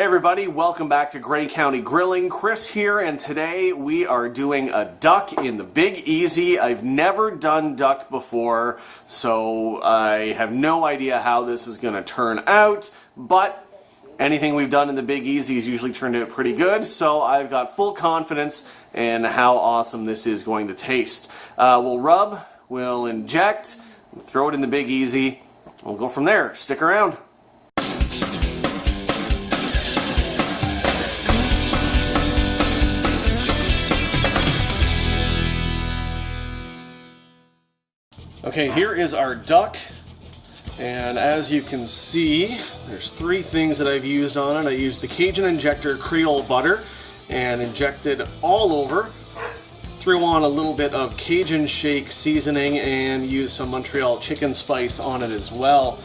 everybody, welcome back to Grey County Grilling. Chris here, and today we are doing a duck in the Big Easy. I've never done duck before, so I have no idea how this is going to turn out, but anything we've done in the Big Easy has usually turned out pretty good, so I've got full confidence in how awesome this is going to taste. We'll rub, we'll inject, throw it in the Big Easy, we'll go from there. Stick around. Okay, here is our duck, and as you can see, there's three things that I've used on it. I used the Cajun Injector Creole butter and injected all over. Threw on a little bit of Cajun shake seasoning and used some Montreal Chicken spice on it as well.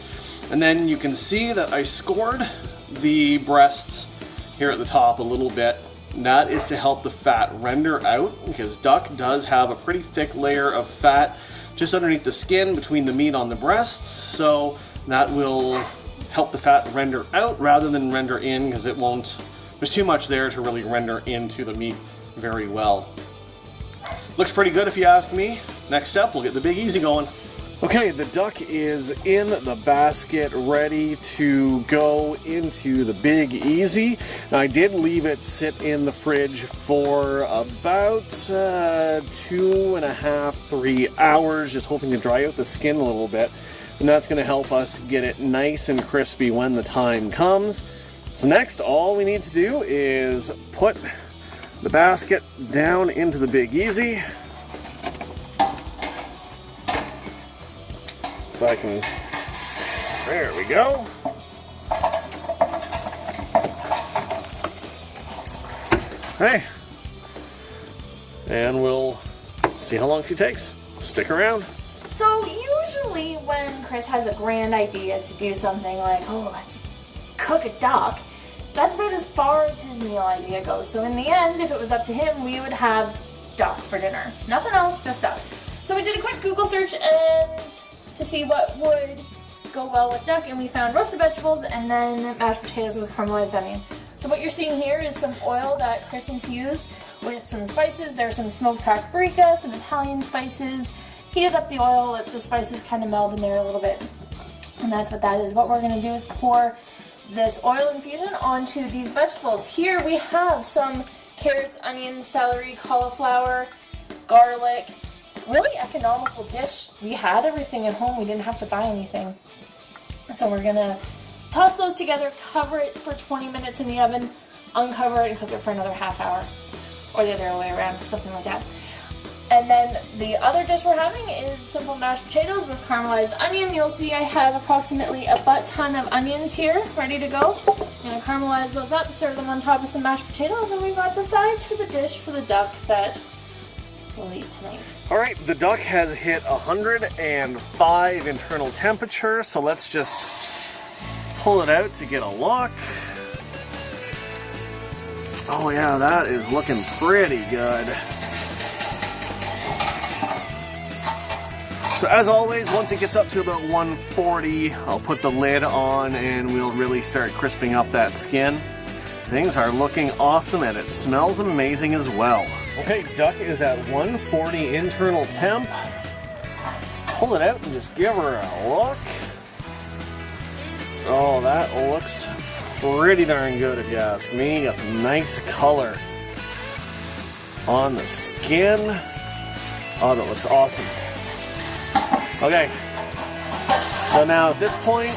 And then you can see that I scored the breasts here at the top a little bit. And that is to help the fat render out, because duck does have a pretty thick layer of fat just underneath the skin between the meat on the breasts, so that will help the fat render out rather than render in, because it won't, there's too much there to really render into the meat very well. Looks pretty good if you ask me. Next step, we'll get the Big Easy going. Okay, the duck is in the basket, ready to go into the Big Easy. Now, I did leave it sit in the fridge for about 2.5, 3 hours, just hoping to dry out the skin a little bit. And that's going to help us get it nice and crispy when the time comes. So next, all we need to do is put the basket down into the Big Easy. If I can, there we go. Hey, and we'll see how long she takes. Stick around. So usually when Chris has a grand idea to do something like, oh, let's cook a duck, that's about as far as his meal idea goes. So in the end, if it was up to him, we would have duck for dinner. Nothing else, just duck. So we did a quick Google search and to see what would go well with duck, and we found roasted vegetables and then mashed potatoes with caramelized onion. So what you're seeing here is some oil that Chris infused with some spices. There's some smoked paprika, some Italian spices. Heated up the oil, let the spices kind of meld in there a little bit. And that's what that is. What we're going to do is pour this oil infusion onto these vegetables. Here we have some carrots, onions, celery, cauliflower, garlic. Really economical dish. We had everything at home. We didn't have to buy anything. So we're going to toss those together, cover it for 20 minutes in the oven, uncover it, and cook it for another half hour. Or the other way around, or something like that. And then the other dish we're having is simple mashed potatoes with caramelized onion. You'll see I have approximately a butt ton of onions here ready to go. I'm going to caramelize those up, serve them on top of some mashed potatoes, and we've got the sides for the dish for the duck that we'll eat tonight. Alright, the duck has hit 105 internal temperature, so let's just pull it out to get a look. Oh yeah, that is looking pretty good. So as always, once it gets up to about 140, I'll put the lid on and we'll really start crisping up that skin. Things are looking awesome and it smells amazing as well. Okay, duck is at 140 internal temp. Let's pull it out and just give her a look. Oh, that looks pretty darn good if you ask me. Got some nice color on the skin. Oh, that looks awesome. Okay, so now at this point,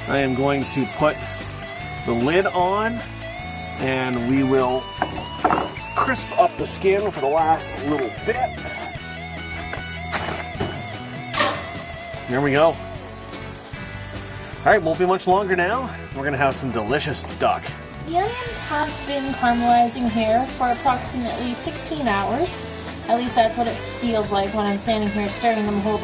I am going to put the lid on and we will crisp up the skin for the last little bit. There we go. Alright, won't be much longer now. We're gonna have some delicious duck. The onions have been caramelizing here for approximately 16 hours. At least that's what it feels like when I'm standing here stirring them the whole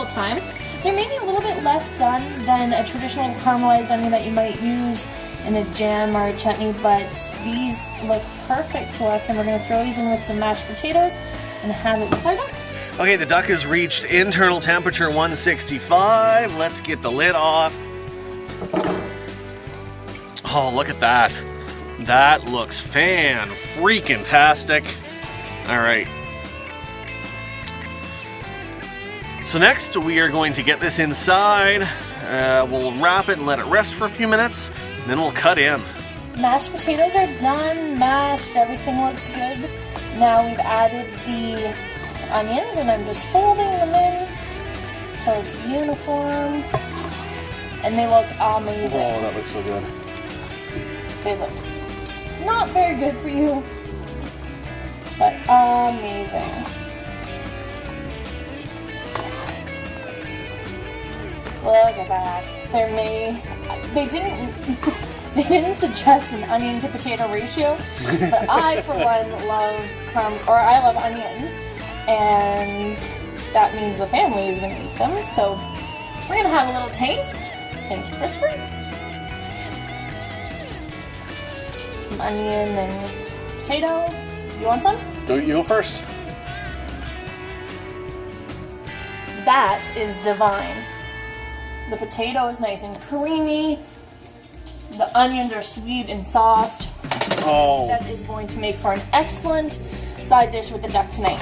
time. They're maybe a little bit less done than a traditional caramelized onion that you might use in a jam or a chutney, but these look perfect to us, and we're going to throw these in with some mashed potatoes and have it with our duck. Okay, the duck has reached internal temperature 165. Let's get the lid off. Oh, look at that. That looks fan-freaking-tastic. All right. So next, we are going to get this inside. We'll wrap it and let it rest for a few minutes, and then we'll cut in. Mashed potatoes are done, mashed, everything looks good. Now we've added the onions, and I'm just folding them in until it's uniform. And they look amazing. Oh, that looks so good. They look not very good for you, but amazing. Look at that. They didn't suggest an onion to potato ratio, but I for one I love onions, and that means the family is gonna eat them, so we're gonna have a little taste. Thank you, Christopher. Some onion and potato. You want some? You go first. That is divine. The potato is nice and creamy. The onions are sweet and soft. Oh. That is going to make for an excellent side dish with the duck tonight.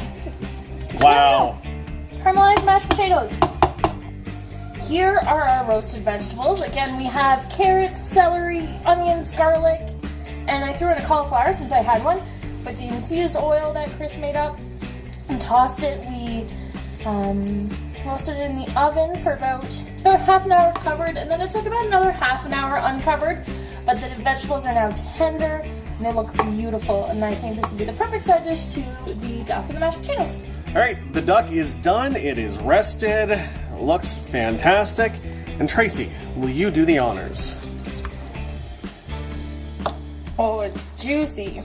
Wow. Caramelized mashed potatoes. Here are our roasted vegetables. Again, we have carrots, celery, onions, garlic, and I threw in a cauliflower since I had one. With the infused oil that Chris made up and tossed it, we roasted it in the oven for about half an hour covered, and then it took about another half an hour uncovered. But the vegetables are now tender and they look beautiful, and I think this would be the perfect side dish to the duck and the mashed potatoes. All right, the duck is done. It is rested. Looks fantastic. And Tracy, will you do the honors? Oh, it's juicy.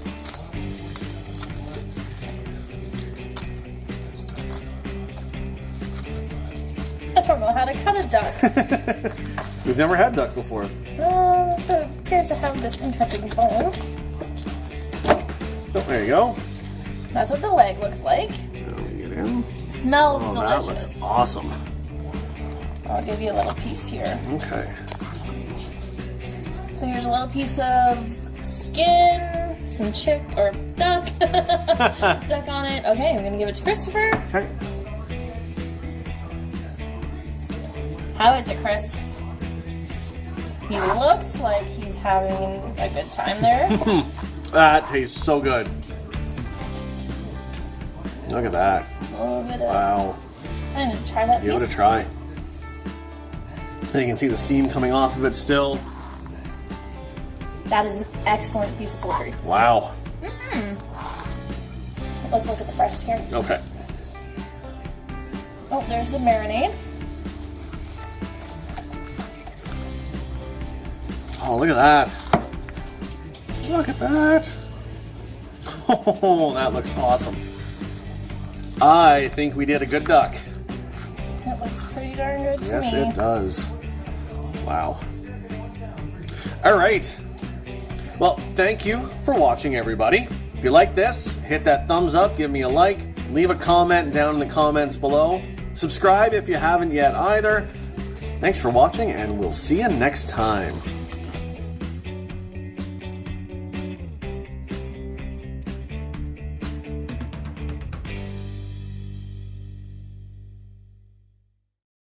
I don't know how to cut a duck. We've never had duck before. So it appears to have this interesting bone. Oh, there you go. That's what the leg looks like. Now we get in. Smells Oh, delicious. that looks awesome. I'll give you a little piece here. Okay. So here's a little piece of skin, some chick or duck, duck on it. Okay, I'm gonna give it to Christopher. Okay. How is it, Chris? He looks like he's having a good time there. That tastes so good. Look at that. There's a little bit of, Wow. I'm gonna try that Give piece. it a try. And you can see the steam coming off of it still. That is an excellent piece of poultry. Wow. Let's look at the breast here. Okay. Oh, there's the marinade. Oh, look at that. Look at that. Oh, that looks awesome. I think we did a good duck. That looks pretty darn good to me. Yes, it does. Wow. All right. Well, thank you for watching, everybody. If you like this, hit that thumbs up, give me a like, leave a comment down in the comments below. Subscribe if you haven't yet either. Thanks for watching, and we'll see you next time.